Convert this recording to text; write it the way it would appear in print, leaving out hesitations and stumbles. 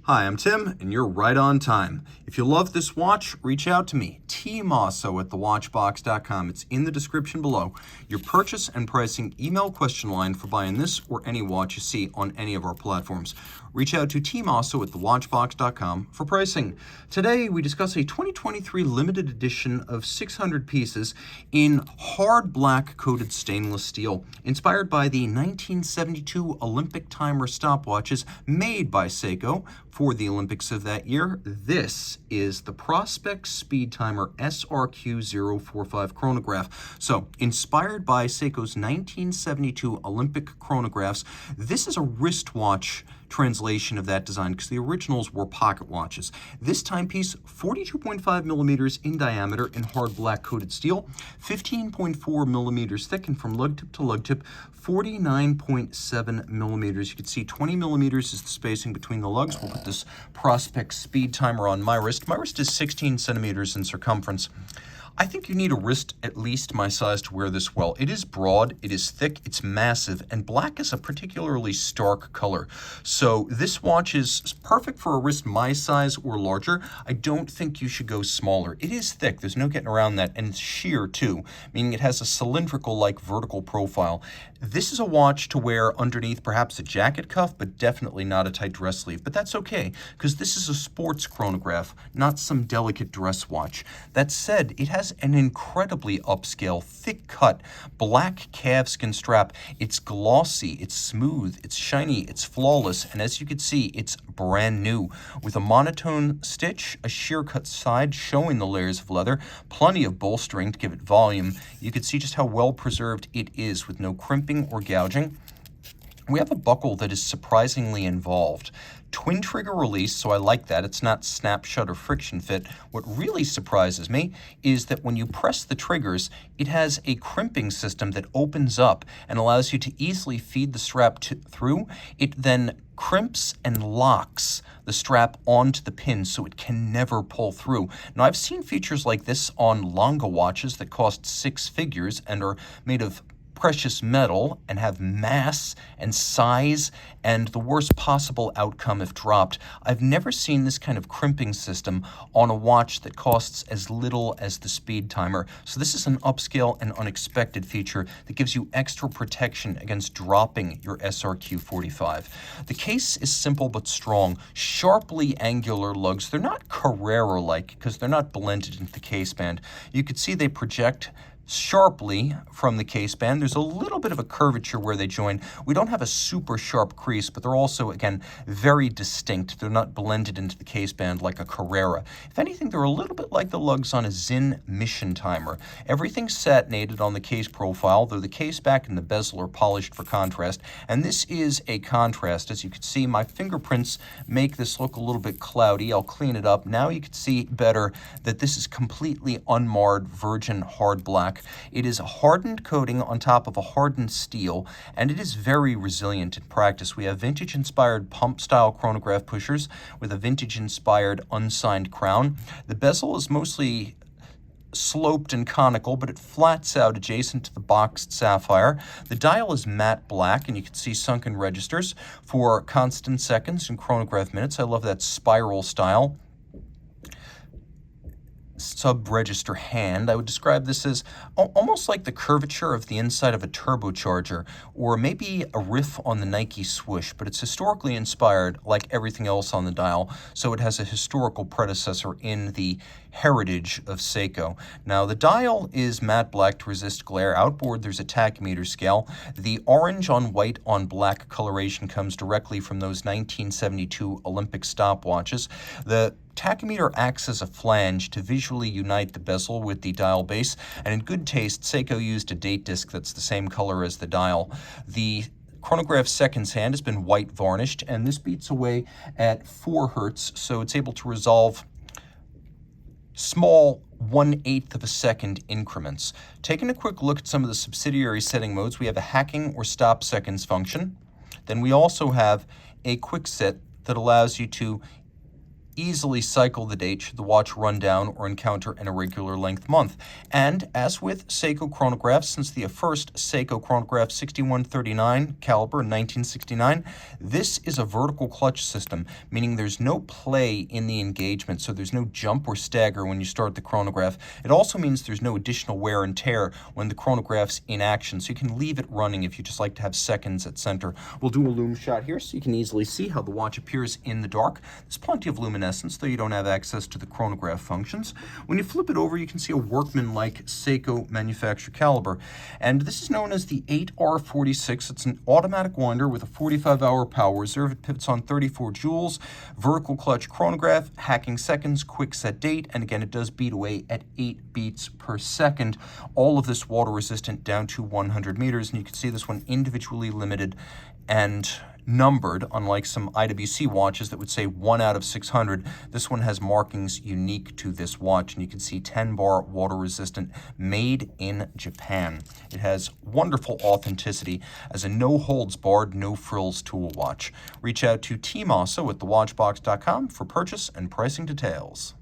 Hi, I'm Tim, and you're right on time. If you love this watch, reach out to me, Team Mosso at thewatchbox.com. It's in the description below. Your purchase and pricing email question line for buying this or any watch you see on any of our platforms. Reach out to Team Mosso at thewatchbox.com for pricing. Today, we discuss a 2023 limited edition of 600 pieces in hard black coated stainless steel, inspired by the 1972 Olympic timer stopwatches made by Seiko for the Olympics of that year. This is the Prospex Speedtimer SRQ045 chronograph. So, inspired by Seiko's 1972 Olympic chronographs, this is a wristwatch translation of that design because the originals were pocket watches. This timepiece, 42.5 millimeters in diameter in hard black coated steel, 15.4 millimeters thick, and from lug tip to lug tip, 49.7 millimeters. You can see 20 millimeters is the spacing between the lugs. We'll put this Prospex Speedtimer on my wrist. My wrist is 16 centimeters in circumference. I think you need a wrist at least my size to wear this well. It is broad, it is thick, it's massive, and black is a particularly stark color. So this watch is perfect for a wrist my size or larger. I don't think you should go smaller. It is thick, there's no getting around that, and it's sheer too, meaning it has a cylindrical-like vertical profile. This is a watch to wear underneath perhaps a jacket cuff, but definitely not a tight dress sleeve. But that's okay, because this is a sports chronograph, not some delicate dress watch. That said, it has an incredibly upscale, thick-cut, black calfskin strap. It's glossy, it's smooth, it's shiny, it's flawless, and as you can see, it's brand new. With a monotone stitch, a sheer-cut side showing the layers of leather, plenty of bolstering to give it volume. You can see just how well preserved it is with no crimping or gouging. We have a buckle that is surprisingly involved. Twin trigger release, so I like that. It's not snap shut or friction fit. What really surprises me is that when you press the triggers, it has a crimping system that opens up and allows you to easily feed the strap through. It then crimps and locks the strap onto the pin so it can never pull through. Now, I've seen features like this on Longa watches that cost 6 figures and are made of precious metal and have mass and size and the worst possible outcome if dropped. I've never seen this kind of crimping system on a watch that costs as little as the Speedtimer. So this is an upscale and unexpected feature that gives you extra protection against dropping your SRQ045. The case is simple but strong, sharply angular lugs. They're not Carrera-like because they're not blended into the case band. You can see they project sharply from the case band. There's a little bit of a curvature where they join. We don't have a super sharp crease, but they're also, again, very distinct. They're not blended into the case band like a Carrera. If anything, they're a little bit like the lugs on a Zinn mission timer. Everything's satinated on the case profile, though the case back and the bezel are polished for contrast. And this is a contrast. As you can see, my fingerprints make this look a little bit cloudy. I'll clean it up. Now you can see better that this is completely unmarred virgin hard black. It is a hardened coating on top of a hardened steel, and it is very resilient in practice. We have vintage-inspired pump-style chronograph pushers with a vintage-inspired unsigned crown. The bezel is mostly sloped and conical, but it flats out adjacent to the boxed sapphire. The dial is matte black, and you can see sunken registers for constant seconds and chronograph minutes. I love that spiral style. Sub-register hand. I would describe this as almost like the curvature of the inside of a turbocharger, or maybe a riff on the Nike swoosh, but it's historically inspired like everything else on the dial, so it has a historical predecessor in the heritage of Seiko. Now, the dial is matte black to resist glare. Outboard, there's a tachymeter scale. The orange on white on black coloration comes directly from those 1972 Olympic stopwatches. The tachymeter acts as a flange to visually unite the bezel with the dial base, and in good taste, Seiko used a date disc that's the same color as the dial. The chronograph seconds hand has been white varnished, and this beats away at 4 Hertz, so it's able to resolve small 1/8 of a second increments. Taking a quick look at some of the subsidiary setting modes, we have a hacking or stop seconds function. Then we also have a quick set that allows you to easily cycle the date should the watch run down or encounter an irregular length month. And as with Seiko chronographs, since the first Seiko Chronograph 6139 caliber in 1969, this is a vertical clutch system, meaning there's no play in the engagement, so there's no jump or stagger when you start the chronograph. It also means there's no additional wear and tear when the chronograph's in action, so you can leave it running if you just like to have seconds at center. We'll do a Lume Shot here so you can easily see how the watch appears in the dark. There's plenty of luminescence, though you don't have access to the chronograph functions. When you flip it over, you can see a workman-like Seiko manufactured caliber, and this is known as the 8R46. It's an automatic winder with a 45-hour power reserve. It pivots on 34 joules, vertical clutch chronograph, hacking seconds, quick set date, and again, it does beat away at 8 beats per second. All of this water resistant down to 100 meters, and you can see this one individually limited and numbered, unlike some IWC watches that would say 1 out of 600. This one has markings unique to this watch, and you can see 10-bar water resistant, made in Japan. It has wonderful authenticity as a no holds barred, no frills tool watch. Reach out to Team Mosso at thewatchbox.com for purchase and pricing details.